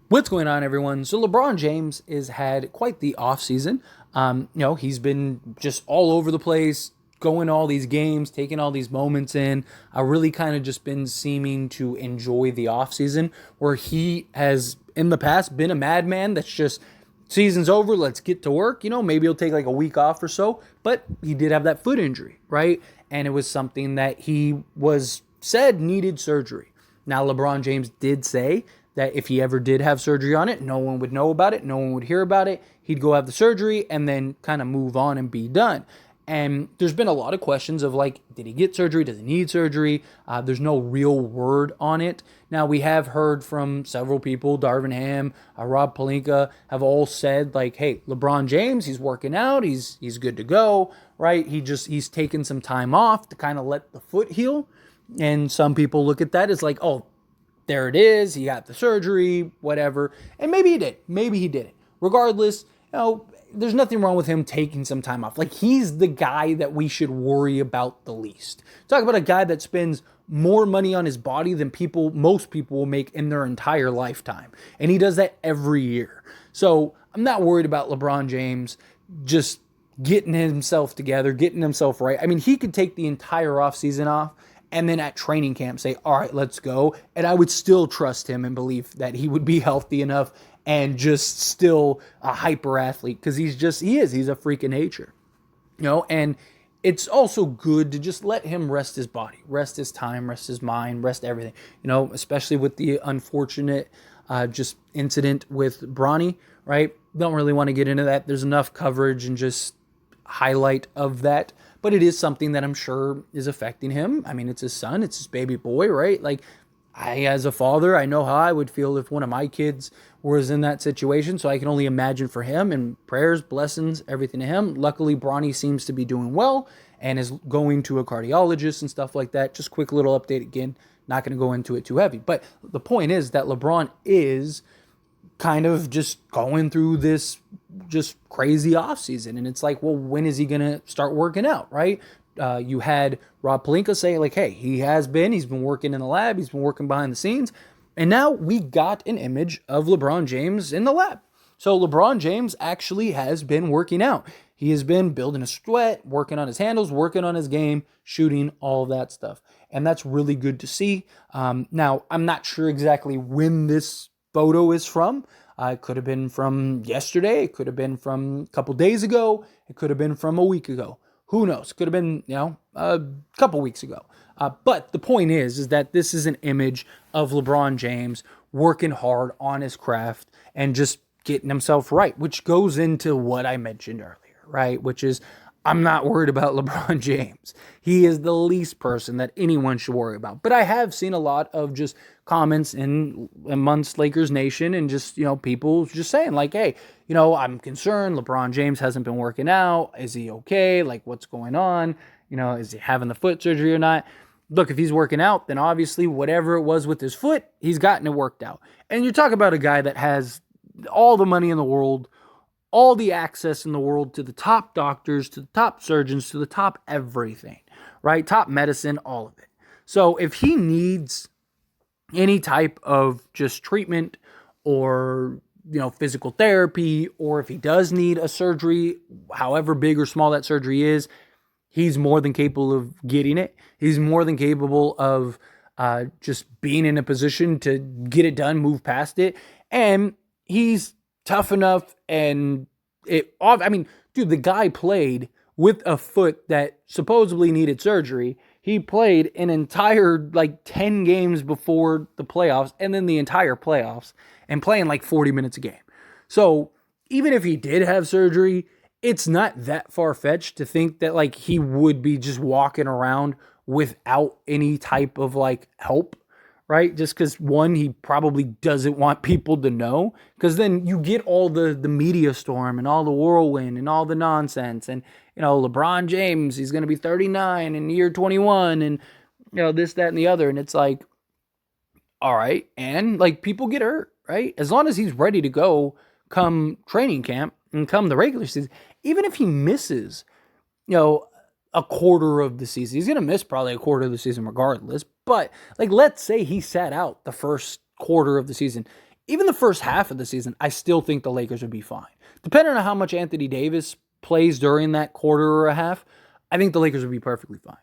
What's going on, everyone? So LeBron James has had quite the offseason. He's been just all over the place, going to all these games, taking all these moments in. Really kind of just been seeming to enjoy the offseason, where he has in the past been a madman that's just season's over, let's get to work. Maybe he'll take like a week off or so, but he did have that foot injury, right? And it was something that he was said needed surgery. Now, LeBron James did say that if he ever did have surgery on it, no one would know about it, no one would hear about it. He'd go have the surgery and then kind of move on and be done. And there's been a lot of questions of like, did he get surgery? Does he need surgery? There's no real word on it. Now, we have heard from several people, Darvin Ham, Rob Pelinka, have all said like, hey, LeBron James, he's working out. He's good to go, right? He's taken some time off to kind of let the foot heal. And some people look at that as like, oh, there it is. He got the surgery, whatever. And maybe he did. Maybe he didn't. Regardless, there's nothing wrong with him taking some time off. Like, he's the guy that we should worry about the least. Talk about a guy that spends more money on his body than most people will make in their entire lifetime. And he does that every year. So I'm not worried about LeBron James just getting himself together, getting himself right. I mean, he could take the entire offseason off and then at training camp say, all right, let's go. And I would still trust him and believe that he would be healthy enough and just still a hyper athlete, because he's a freak of nature. And it's also good to just let him rest his body, rest his time, rest his mind, rest everything, especially with the unfortunate just incident with Bronny, right? Don't really want to get into that. There's enough coverage and just highlight of that, but it is something that I'm sure is affecting him. I mean, it's his son, it's his baby boy, right? Like, as a father, I know how I would feel if one of my kids was in that situation, so I can only imagine for him, and prayers, blessings, everything to him. Luckily, Bronny seems to be doing well and is going to a cardiologist and stuff like that. Just quick little update again, not going to go into it too heavy. But the point is that LeBron is kind of just going through this just crazy offseason. And it's like, well, when is he going to start working out, right? You had Rob Pelinka say like, hey, he's been working in the lab. He's been working behind the scenes. And now we got an image of LeBron James in the lab. So LeBron James actually has been working out. He has been building a sweat, working on his handles, working on his game, shooting, all of that stuff. And that's really good to see. Now, I'm not sure exactly when this photo is from. It could have been from yesterday. It could have been from a couple days ago. It could have been from a week ago. Who knows? Could have been, a couple weeks ago. But the point is that this is an image of LeBron James working hard on his craft and just getting himself right, which goes into what I mentioned earlier, right? Which is, I'm not worried about LeBron James. He is the least person that anyone should worry about. But I have seen a lot of just comments amongst Lakers Nation and just, people just saying like, hey, I'm concerned. LeBron James hasn't been working out. Is he okay? Like, what's going on? Is he having the foot surgery or not? Look, if he's working out, then obviously whatever it was with his foot, he's gotten it worked out. And you talk about a guy that has all the money in the world, all the access in the world to the top doctors, to the top surgeons, to the top everything, right? Top medicine, all of it. So if he needs any type of just treatment or, physical therapy, or if he does need a surgery, however big or small that surgery is, he's more than capable of getting it. He's more than capable of just being in a position to get it done, move past it. And he's tough enough, and dude, the guy played with a foot that supposedly needed surgery. He played an entire 10 games before the playoffs, and then the entire playoffs, and playing 40 minutes a game. So even if he did have surgery, it's not that far-fetched to think that he would be just walking around without any type of help, right? Just because, one, he probably doesn't want people to know, because then you get all the media storm and all the whirlwind and all the nonsense. And, LeBron James, he's going to be 39 in year 21 and, this, that, and the other. And it's like, all right. And people get hurt, right? As long as he's ready to go come training camp and come the regular season, even if he misses, a quarter of the season, he's going to miss probably a quarter of the season regardless. But let's say he sat out the first quarter of the season. even the first half of the season, I still think the Lakers would be fine. Depending on how much Anthony Davis plays during that quarter or a half, I think the Lakers would be perfectly fine.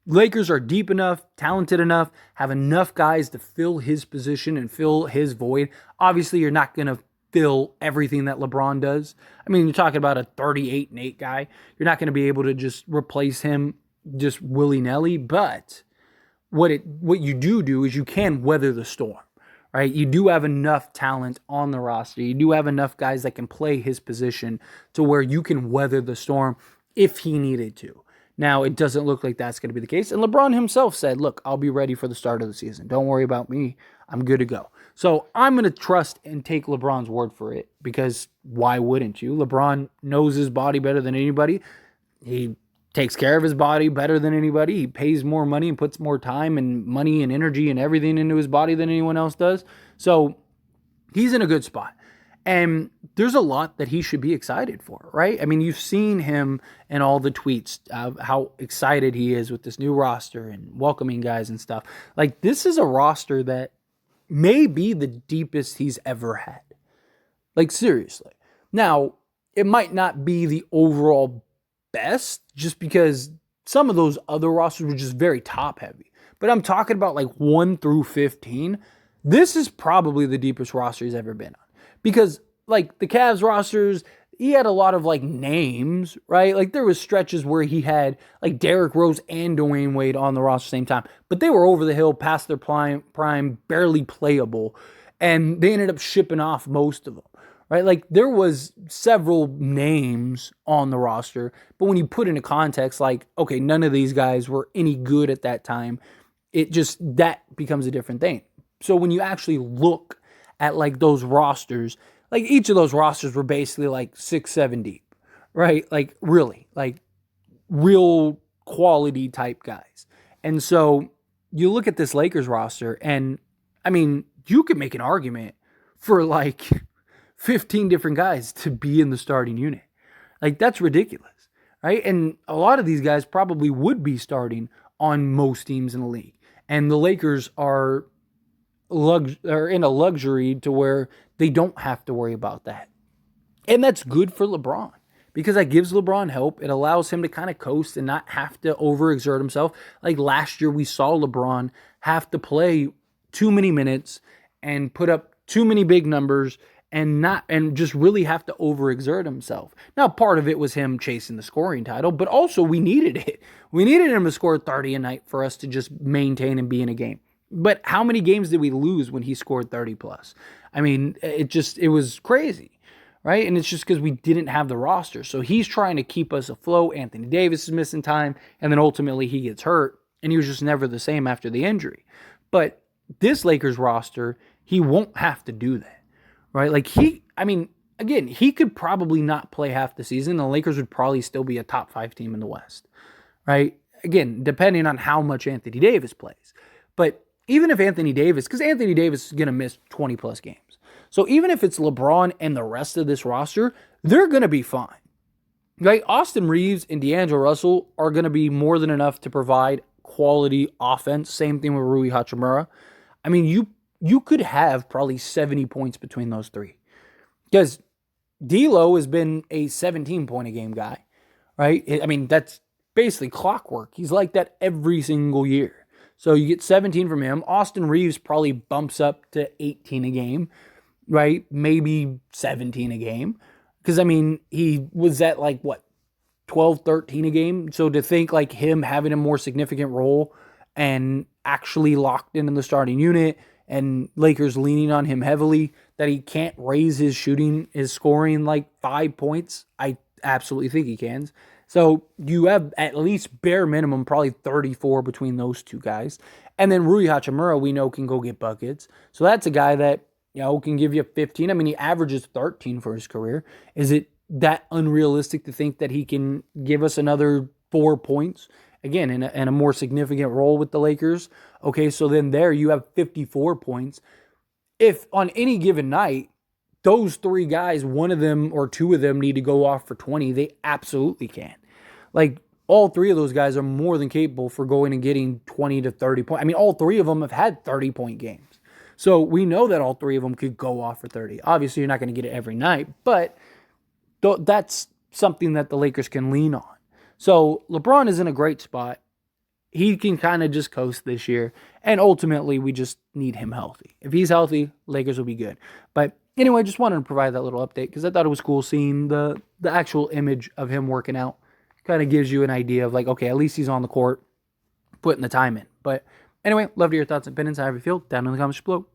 Lakers are deep enough, talented enough, have enough guys to fill his position and fill his void. Obviously, you're not going to fill everything that LeBron does. I mean, you're talking about a 38-8 guy. You're not going to be able to just replace him just willy-nilly, but what you do is you can weather the storm, right? You do have enough talent on the roster. You do have enough guys that can play his position to where you can weather the storm if he needed to. Now, it doesn't look like that's going to be the case. And LeBron himself said, look, I'll be ready for the start of the season. Don't worry about me. I'm good to go. So I'm going to trust and take LeBron's word for it, because why wouldn't you? LeBron knows his body better than anybody. He takes care of his body better than anybody. He pays more money and puts more time and money and energy and everything into his body than anyone else does. So he's in a good spot. And there's a lot that he should be excited for, right? I mean, you've seen him in all the tweets of how excited he is with this new roster and welcoming guys and stuff. Like, this is a roster that may be the deepest he's ever had. Like, seriously. Now, it might not be the overall best, just because some of those other rosters were just very top heavy. But I'm talking about like 1 through 15. This is probably the deepest roster he's ever been on. Because, like, the Cavs rosters, he had a lot of, like, names, right? Like, there was stretches where he had, like, Derrick Rose and Dwayne Wade on the roster at the same time. But they were over the hill, past their prime, barely playable. And they ended up shipping off most of them, right? Like, there was several names on the roster. But when you put into context, like, okay, none of these guys were any good at that time, that becomes a different thing. So when you actually look at like those rosters, like each of those rosters were basically like 6-7 deep, right? Like really, like real quality type guys. And so you look at this Lakers roster, and I mean, you could make an argument for like 15 different guys to be in the starting unit. Like, that's ridiculous, right? And a lot of these guys probably would be starting on most teams in the league. And the Lakers are in a luxury to where they don't have to worry about that. And that's good for LeBron, because that gives LeBron help. It allows him to kind of coast and not have to overexert himself. Like last year, we saw LeBron have to play too many minutes and put up too many big numbers and just really have to overexert himself. Now, part of it was him chasing the scoring title, but also we needed it. We needed him to score 30 a night for us to just maintain and be in a game. But how many games did we lose when he scored 30 plus? I mean, it was crazy, right? And it's just because we didn't have the roster. So he's trying to keep us afloat. Anthony Davis is missing time, and then ultimately he gets hurt, and he was just never the same after the injury. But this Lakers roster, he won't have to do that, right? Like he could probably not play half the season. The Lakers would probably still be a top 5 team in the West, right? Again, depending on how much Anthony Davis plays. But even if Anthony Davis, because Anthony Davis is going to miss 20 plus games. So even if it's LeBron and the rest of this roster, they're going to be fine. Right? Austin Reeves and D'Angelo Russell are going to be more than enough to provide quality offense. Same thing with Rui Hachimura. I mean, you could have probably 70 points between those three. Because D'Lo has been a 17-point-a-game guy. Right? I mean, that's basically clockwork. He's like that every single year. So you get 17 from him. Austin Reeves probably bumps up to 18 a game, right? Maybe 17 a game. Because, I mean, he was at like, 12, 13 a game? So to think like him having a more significant role and actually locked in the starting unit, and Lakers leaning on him heavily, that he can't raise his scoring like 5 points, I absolutely think he can. So you have at least bare minimum probably 34 between those two guys. And then Rui Hachimura, we know, can go get buckets. So that's a guy that, can give you 15. I mean, he averages 13 for his career. Is it that unrealistic to think that he can give us another 4 points? Again, in a more significant role with the Lakers. Okay, so then there you have 54 points. If on any given night, those three guys, one of them or two of them need to go off for 20, they absolutely can. Like, all three of those guys are more than capable for going and getting 20 to 30 points. I mean, all three of them have had 30-point games. So we know that all three of them could go off for 30. Obviously, you're not going to get it every night, but that's something that the Lakers can lean on. So LeBron is in a great spot. He can kind of just coast this year. And ultimately, we just need him healthy. If he's healthy, Lakers will be good. But anyway, just wanted to provide that little update because I thought it was cool seeing the actual image of him working out. Kind of gives you an idea of like, okay, at least he's on the court, putting the time in. But anyway, love to hear your thoughts and opinions. How you feel? Down in the comments below.